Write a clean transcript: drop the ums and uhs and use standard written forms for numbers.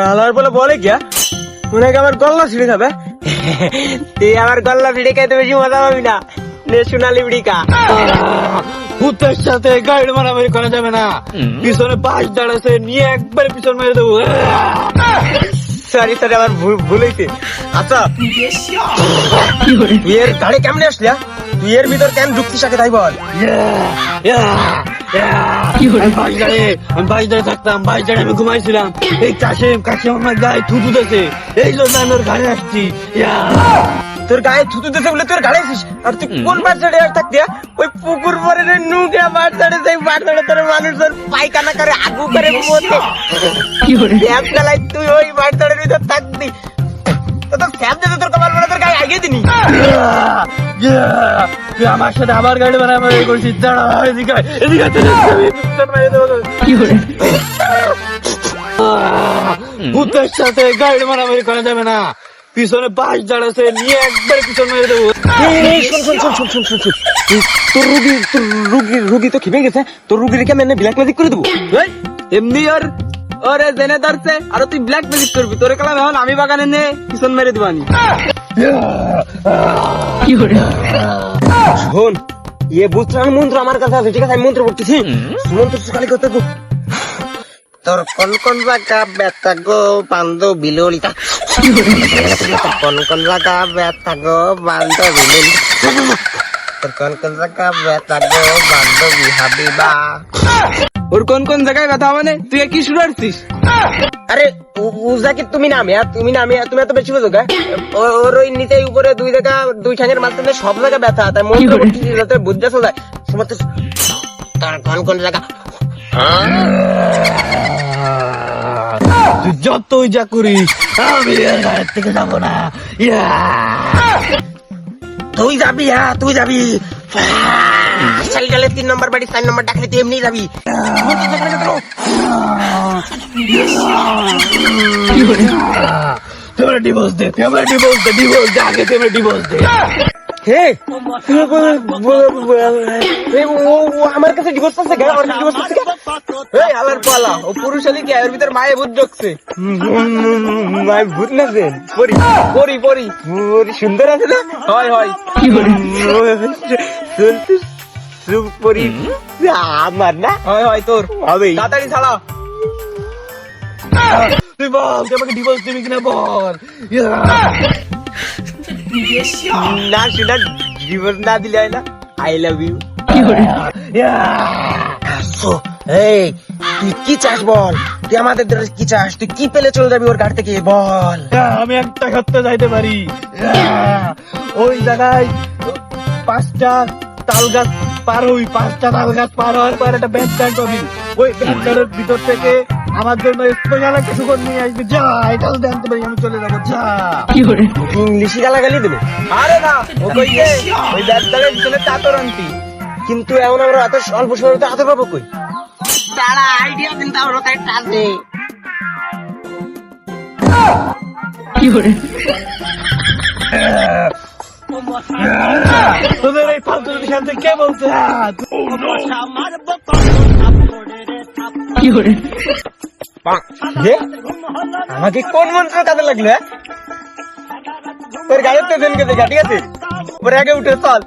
হালার বলে বলে গিয়া মনে আমার গল্লা ছিঁড়ে খাবে। তুই আমার গল্লা ছিঁড়ে খাইতে বেশি মজা পাবি না, সোনালি বিড়িকা। ভূতের সাথে গাইড মারামারি করা যাবে না, পিছনে পাশ দাঁড়াছে নিয়ে একবারে পিছন মেরে দেবো। সরি সরি, আমার ভুল হয়েছে। আচ্ছা তুই এর গাড়ি কেমনে আসলি? তুই এর ভিতর কেন ঢুকছিস আগে তাই বল। আমি বাইশ দাঁড়ে থাকতাম, বাইশ দাঁড়ে আমি ঘুমাইছিলাম। এই কাশিম আমার গায়ে থুতু দিয়েছে, এই জন্য আমি ওর ঘাড়ে আসছি। তোর গায়ে থুতু দিয়েছে বলে তোর ঘাড়ে আসিস? আর তুই কোন বাস দাঁড়ে আর থাকতি? ওই পুকুর পরে নুকে বাস দাঁড়ে, সেই বাস দাঁড়ে তোর মানুষের পায়খানা করে আগু করে মধ্যে তুই ওই বাস দাঁড়ের ভিতর থাকতি। তোর কপাল মানে তোর গায়ে আগিয়ে দিনি। তুই আমার সাথে আবার গাড়ি বানাবার করছিস। ভূতের সাথে গাড়ি মারামারি করা যাবে না, পিছনে বাস দাঁড়াছে নিয়ে একবারে পিছন মেরে দেবো। তোর রুগী তো খেপে গেছে, তোর রুগীর কেমন ব্ল্যাক ম্যাজিক করে দেবো? এমনি আর ওরে জেনে ধরছে আর তুই ব্ল্যাক ম্যাজিক করবি। তোর কালাম এখন আমি বাগানে নে পিছন মেরে দিবানি। শোন, ইয়ে বুঝলাম মন্ত্র আমার কাছে আছে, ঠিক আছে? আমি মন্ত্র পড়তেছি, মন্ত্র খালি করতে গো। তোর কোন কোন জায়গা ব্যথা গো বান্ধবী ললিতা, কোন কোন জায়গা ব্যথা গো বান্ধবী ললিতা, তোর কোন কোন জায়গা ব্যথা গো বান্ধবী হাবিবা। ওর কোন কোন জায়গায় ব্যথা মানে তুই কি শুরু করছিস? আরে উজাকে তুমি নামে তুমি এত বেশি বোঝো গা? ওর ওই নিচে উপরে দুই জায়গা, দুই ঠ্যাঙের মাঝখানে সব জায়গায় ব্যথা। তাই মন্ত্র পড়তেছি যাতে বুঝতে চলে সমস্ত। তোর কোন কোন জায়গা তুই যতই যা করিস আমি আর ঘরের থেকে যাবো না। তুই যাবি, তুই যাবি। 3 নম্বর বাড়ি 4 নম্বর ডাকলে তুই এমনি যাবি। ডিভোর্স দে, আগে ডিভোর্স দে। আমার কাছে ডিভোর্স আছে, আলার পালা ও পুরুষ আলী কি এর ভিতর মায়ে ভূত ঢুকছে। মায়ে ভূত না যে পরি পরি সুন্দর আছে না? হয় হয় পরি আমার না? হয় হয় তোর হবে। তাড়াতাড়ি ছাড়া। তুই বল তুই আমাকে ডিভোর্স দিবি কিনা বল। না সেটা ডিভোর্স না দিলে হয় না। I love you. এই তুই কি চাস বল? তুই আমাদের কি চাস? তুই কি পেলে চলে যাবি ওর ঘাট থেকে বল? আমি একটা করতে যাইতে পারি। ওই জায়গায় 5টা তাল গাছ পার হই, 5টা তাল গাছ পার হওয়ার পর একটা ব্যাগ গার্ড পাবি। ওই ব্যাগ গার্ডের ভিতর থেকে আমার জন্য স্পেশাল একটা সুগন্ধ নিয়ে আসবি। যা, এটাও জানতে পারি আমি চলে যাবো। যা। ইংলিশে গালাগালি দেবে? আরে না, ওই ব্যাগ গার্ডের ভিতরে চাতর আনতি। কিন্তু এমন আমরা এত অল্প সময় হাতে পাবো কই? তারা আইডিয়া দিন তাও রোকায় টানে। তোদের এই ফালতু এখান থেকে কে বলছে? আমাকে কোন মন্ত্র কাজে লাগলো? তোর গাড়ির তো ঠিক আছে, পরে আগে উঠে চল।